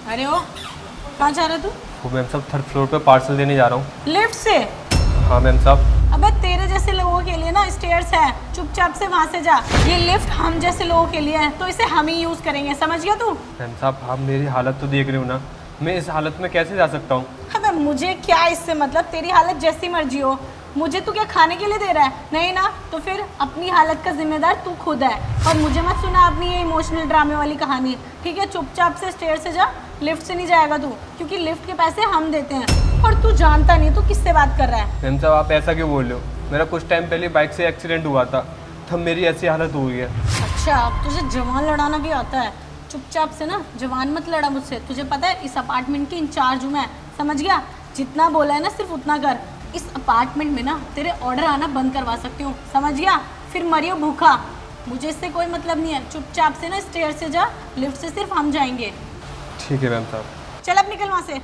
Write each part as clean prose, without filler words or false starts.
अरे ओ, कहाँ जा रहा तू? वो मैम साहब थर्ड फ्लोर पे पार्सल देने जा रहा हूँ। लिफ्ट से? हाँ मैम साहब। अबे तेरे जैसे लोगों के लिए ना स्टेयर्स है, चुपचाप से वहाँ से जा। ये लिफ्ट हम जैसे लोगों के लिए है, तो इसे हम ही यूज करेंगे, समझ गया तू? मैम साहब आप मेरी हालत तो देख रहे हो ना, मैं इस हालत में कैसे जा सकता हूँ? अबे मुझे क्या इससे मतलब, तेरी हालत जैसी मर्जी हो। मुझे तू क्या खाने के लिए दे रहा है? नहीं ना, तो फिर अपनी हालत का जिम्मेदार तू खुद है। और मुझे मत सुना अपनी ये इमोशनल ड्रामे वाली कहानी, ठीक है? चुपचाप से स्टेयर से जा, लिफ्ट से नहीं जाएगा तू, क्योंकि लिफ्ट के पैसे हम देते हैं। और तू जानता नहीं तू किससे बात कर रहा है। मैम साहब आप ऐसा क्यों बोल रहे हो? मेरा कुछ टाइम पहले बाइक से एक्सीडेंट हुआ था, तब मेरी ऐसी हालत हुई है। अच्छा, अब तुझे जवान लड़ाना भी आता है? चुपचाप से ना जवान मत लड़ा मुझसे। तुझे पता है इस अपार्टमेंट की इंचार्ज हूँ मैं, समझ गया? जितना बोला है ना सिर्फ उतना कर। इस अपार्टमेंट में ना तेरे ऑर्डर आना बंद करवा सकती हूँ, समझ गया? फिर मरियो भूखा। मुझे इससे कोई मतलब नहीं है। चुपचाप से ना स्टेयर से जा, लिफ्ट से सिर्फ हम जाएंगे। ठीक है मैम साहब। चल अब निकल वहाँ से।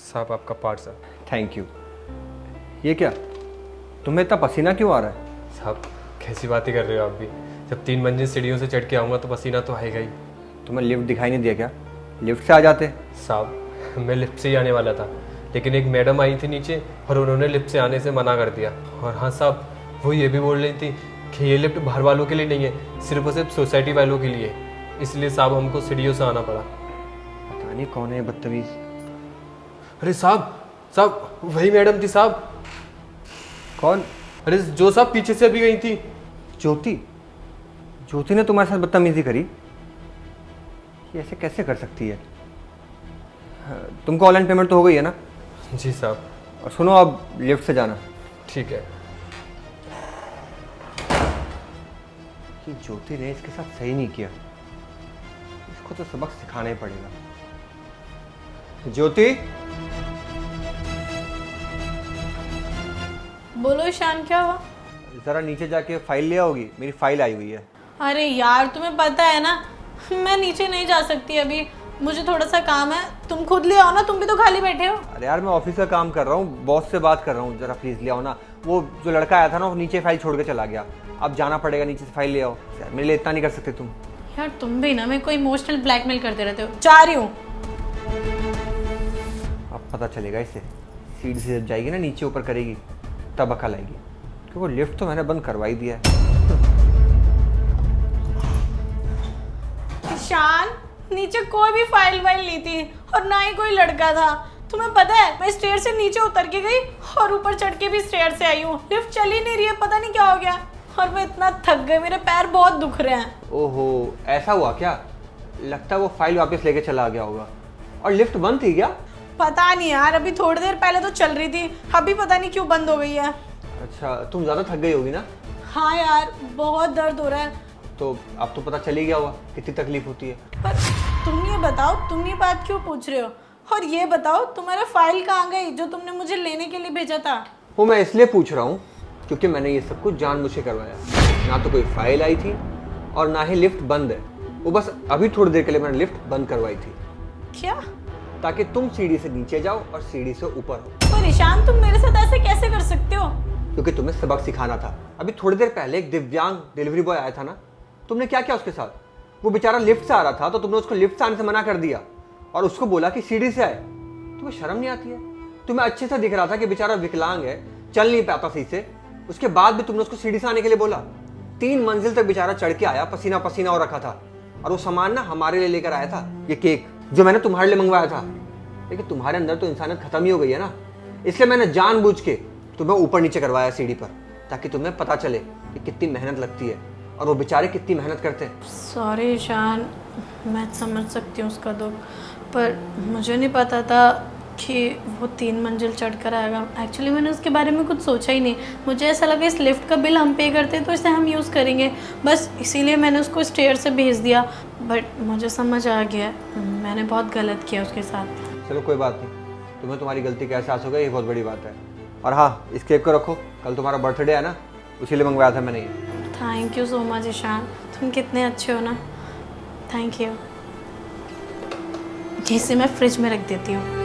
साहब आपका पार्सल। Thank you. ये क्या, तुम्हें इतना पसीना क्यों आ रहा है? साहब कैसी बातें कर रहे हो आप भी? जब 3 मंजिल सीढ़ियों से चढ़ के आऊँगा तो पसीना तो आएगा ही। तुम्हें लिफ्ट दिखाई नहीं दिया क्या? लिफ्ट से आ जाते। साहब मैं लिफ्ट से ही आने वाला था, लेकिन एक मैडम आई थी नीचे और उन्होंने लिफ्ट से आने से मना कर दिया। और हाँ साहब, वो ये भी बोल रही थी कि ये लिफ्ट बाहर वालों के लिए नहीं है, सिर्फ और सिर्फ सोसाइटी वालों के लिए। इसलिए साहब हमको सीढ़ियों से आना पड़ा। पता नहीं कौन है बदतमीज। अरे साहब साहब वही मैडम थी साहब। कौन? अरे जो साहब पीछे से अभी गई थी। ज्योति? ज्योति ने तुम्हारे साथ बदतमीजी करी? ये ऐसे कैसे कर सकती है? तुमको ऑनलाइन पेमेंट तो हो गई है ना? जी साहब। और सुनो, अब लिफ्ट से जाना। ठीक है। कि ज्योति ने इसके साथ सही नहीं किया, इसको तो सबक सिखाना ही पड़ेगा। ज्योति, बोलो ईशान, क्या हुआ? जरा नीचे जाके फाइल ले आओगी, मेरी फाइल आई हुई है। अरे यार तुम्हें पता है ना मैं नीचे नहीं जा सकती अभी, मुझे थोड़ा सा काम है। तुम खुद ले आओ ना, तुम भी तो खाली बैठे हो। अरे यार मैं ऑफिस का काम कर रहा हूँ, बॉस से बात कर रहा हूँ, जरा प्लीज ले आओ ना। वो जो लड़का आया था ना वो नीचे फाइल छोड़ के चला गया, अब जाना पड़ेगा नीचे से फाइल ले आओ। यार मेरे लिए इतना नहीं कर सकते तुम? यार तुम भी ना मेरे को इमोशनल ब्लैकमेल करते रहते हो। जा रही हूँ। अब पता चलेगा इसे, सीढ़ी से जब जाएगी ना नीचे ऊपर करेगी तब अकल आएगी, क्योंकि वो लिफ्ट तो मैंने बंद करवा ही दिया है। ईशान, नीचे कोई भी फाइल वाइल नहीं थी और ना ही कोई लड़का था। तुम्हें पता है मैं स्टेयर से नीचे उतर के गई और ऊपर चढ़ के भी स्टेयर से आई हूँ। लिफ्ट चल ही नहीं रही है, पता नहीं क्या हो गया। और मैं इतना थक गई, मेरे पैर बहुत दुख रहे हैं। ओहो, ऐसा हुआ क्या? लगता है वो फाइल वापस लेके चला गया होगा। और लिफ्ट बंद थी क्या? पता नहीं यार, अभी थोड़ी देर पहले तो चल रही थी, अभी पता नहीं क्यों बंद हो गई है। अच्छा, तुम ज़्यादा थक गई होगी ना? हाँ यार, बहुत दर्द हो रहा है। तो अब तो पता चल ही गया होगा कितनी तकलीफ होती है। पर तुम ये बताओ, तुम ये बात क्यों पूछ रहे हो? और ये बताओ तुम्हारा फाइल कहाँ गई जो तुमने मुझे लेने के लिए भेजा था? वो मैं इसलिए पूछ रहा हूँ क्योंकि मैंने ये सब कुछ जानबूझ के करवाया। ना तो कोई फाइल आई थी और ना ही लिफ्ट बंद है। वो बस अभी थोड़ी देर के लिए मैंने लिफ्ट बंद करवाई थी। क्या? ताकि तुम सीढ़ी से नीचे जाओ और सीढ़ी से ऊपर हो। पर ईशान, तुम मेरे साथ ऐसे कैसे कर सकते हो? क्योंकि तुम्हें सबक सिखाना था। अभी थोड़ी देर पहले एक दिव्यांग डिलीवरी बॉय आया था ना, तुमने क्या किया उसके साथ? वो बेचारा लिफ्ट से आ रहा था तो तुमने उसको लिफ्ट से आने से मना कर दिया और उसको बोला कि सीढ़ी से आए। तुम्हें शर्म नहीं आती है? तुम्हें अच्छे से दिख रहा था कि बेचारा विकलांग है, चल नहीं पाता सही से, उसके बाद भी तुमने उसको सीढ़ी से आने के लिए बोला। 3 मंजिल तक बेचारा चढ़ के आया, पसीना पसीना हो रखा था। और वो सामान ना हमारे लिए लेकर आया था, ये केक जो मैंने तुम्हारे लिए मंगवाया था। लेकिन तुम्हारे अंदर तो इंसानियत खत्म ही हो गई है ना, इसलिए मैंने जानबूझ के तुम्हें ऊपर नीचे करवाया सीढ़ी पर, ताकि तुम्हें पता चले कि कितनी मेहनत लगती है और वो बेचारे कितनी मेहनत करते हैं। सॉरी ईशान, मैं समझ सकती हूँ उसका दुख, पर मुझे नहीं पता था कि वो 3 मंजिल चढ़कर आएगा। एक्चुअली मैंने उसके बारे में कुछ सोचा ही नहीं। मुझे ऐसा लगा इस लिफ्ट का बिल हम पे करते हैं तो इसे हम यूज़ करेंगे, बस इसीलिए मैंने उसको स्टेयर से भेज दिया। बट मुझे समझ आ गया मैंने बहुत गलत किया उसके साथ। चलो कोई बात नहीं, तुम्हें तुम्हारी गलती का एहसास होगा, ये बहुत बड़ी बात है। और हाँ, इस केक को रखो, कल तुम्हारा बर्थडे है ना, उसी लिए मंगवाया था मैंने ये। Thank you so much Ishaan, तुम कितने अच्छे हो ना। Thank you. इसे मैं फ्रिज में रख देती हूँ।